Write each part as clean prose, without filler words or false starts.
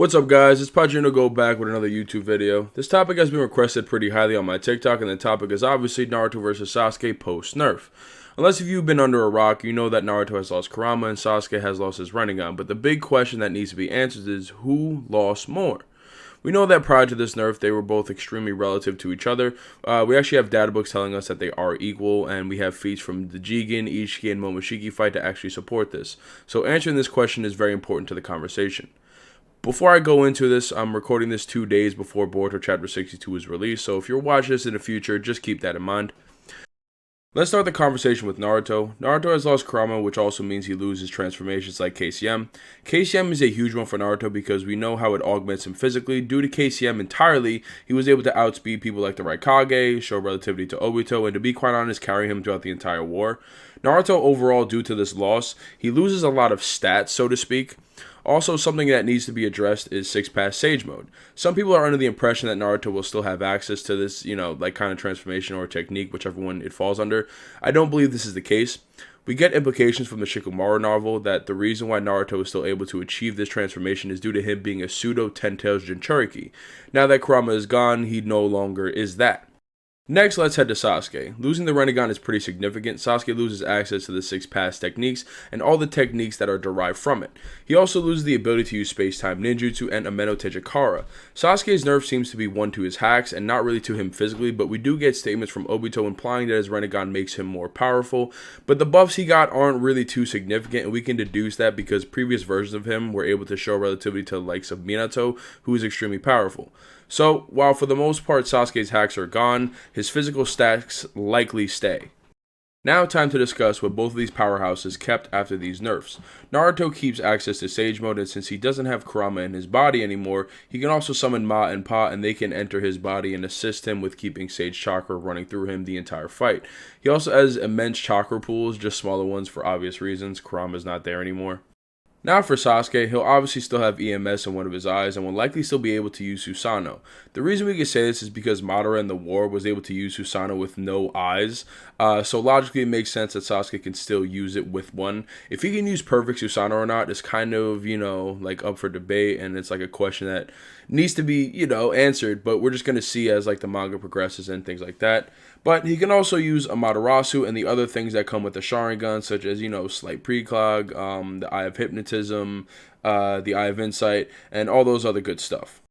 What's up guys, it's Padrino Go back with another YouTube video. This topic has been requested pretty highly on my TikTok, and the topic is obviously Naruto vs Sasuke post-nerf. Unless if you've been under a rock, you know that Naruto has lost Kurama and Sasuke has lost his Rinnegan, but the big question that needs to be answered is who lost more? We know that prior to this nerf, they were both extremely relative to each other. We actually have data books telling us that they are equal, and we have feats from the Jigen, Ichiki, and Momoshiki fight to actually support this. So answering this question is very important to the conversation. Before I go into this, I'm recording this 2 days before Boruto Chapter 62 is released, so if you're watching this in the future, just keep that in mind. Let's start the conversation with Naruto. Naruto has lost Kurama, which also means he loses transformations like KCM. KCM is a huge one for Naruto because we know how it augments him physically. Due to KCM entirely, he was able to outspeed people like the Raikage, show relativity to Obito, and to be quite honest, carry him throughout the entire war. Naruto overall, due to this loss, he loses a lot of stats, so to speak. Also, something that needs to be addressed is 6-pass Sage Mode. Some people are under the impression that Naruto will still have access to this, like kind of transformation or technique, whichever one it falls under. I don't believe this is the case. We get implications from the Shikamaru novel that the reason why Naruto is still able to achieve this transformation is due to him being a pseudo 10 Tails Jinchuriki. Now that Kurama is gone, he no longer is that. Next, let's head to Sasuke. Losing the Rinnegan is pretty significant. Sasuke loses access to the 6-pass techniques and all the techniques that are derived from it. He also loses the ability to use space-time ninjutsu and Ameno Tejikara. Sasuke's nerf seems to be one to his hacks and not really to him physically, but we do get statements from Obito implying that his Rinnegan makes him more powerful. But the buffs he got aren't really too significant, and we can deduce that because previous versions of him were able to show relativity to the likes of Minato, who is extremely powerful. So, while for the most part Sasuke's hacks are gone, his physical stats likely stay. Now time to discuss what both of these powerhouses kept after these nerfs. Naruto keeps access to Sage Mode, and since he doesn't have Kurama in his body anymore, he can also summon Ma and Pa, and they can enter his body and assist him with keeping Sage Chakra running through him the entire fight. He also has immense chakra pools, just smaller ones for obvious reasons. Kurama's not there anymore. Now for Sasuke, he'll obviously still have EMS in one of his eyes and will likely still be able to use Susanoo. The reason we can say this is because Madara in the war was able to use Susanoo with no eyes, so logically it makes sense that Sasuke can still use it with one. If he can use perfect Susanoo or not is kind of, like up for debate, and it's like a question that needs to be, answered, but we're just going to see as like the manga progresses and things like that. But he can also use Amaterasu and the other things that come with the Sharingan, such as, slight precog, the Eye of Hypnotism, the Eye of Insight, and all those other good stuff.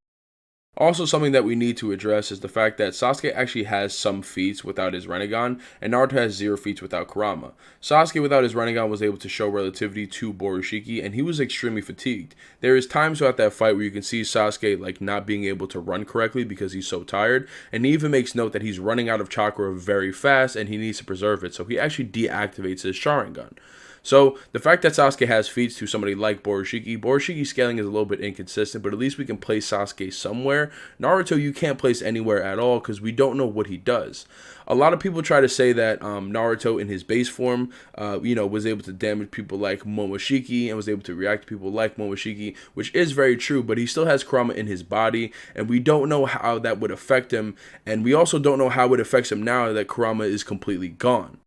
Also, something that we need to address is the fact that Sasuke actually has some feats without his Rinnegan, and Naruto has 0 feats without Kurama. Sasuke without his Rinnegan was able to show relativity to Borushiki, and he was extremely fatigued. There is times throughout that fight where you can see Sasuke like not being able to run correctly because he's so tired, and he even makes note that he's running out of chakra very fast and he needs to preserve it, so he actually deactivates his Sharingan. So, the fact that Sasuke has feats to somebody like Boroshiki's scaling is a little bit inconsistent, but at least we can place Sasuke somewhere. Naruto, you can't place anywhere at all because we don't know what he does. A lot of people try to say that Naruto in his base form, was able to damage people like Momoshiki and was able to react to people like Momoshiki, which is very true, but he still has Kurama in his body, and we don't know how that would affect him, and we also don't know how it affects him now that Kurama is completely gone.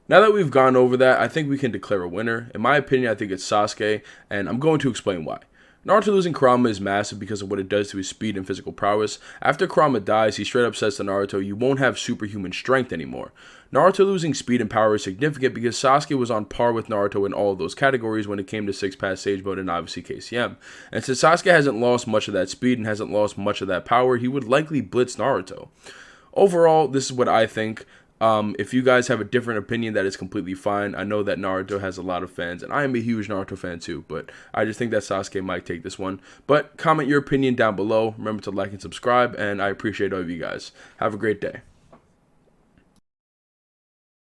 Now that we've gone over that, I think we can declare a winner. In my opinion, I think it's Sasuke, and I'm going to explain why. Naruto losing Kurama is massive because of what it does to his speed and physical prowess. After Kurama dies, he straight up says to Naruto, you won't have superhuman strength anymore. Naruto losing speed and power is significant because Sasuke was on par with Naruto in all of those categories when it came to 6-pass Sage Mode and obviously KCM. And since Sasuke hasn't lost much of that speed and hasn't lost much of that power, he would likely blitz Naruto. Overall, this is what I think. If you guys have a different opinion, that is completely fine. I know that Naruto has a lot of fans, and I am a huge Naruto fan too, but I just think that Sasuke might take this one. But comment your opinion down below. Remember to like and subscribe, and I appreciate all of you guys. Have a great day.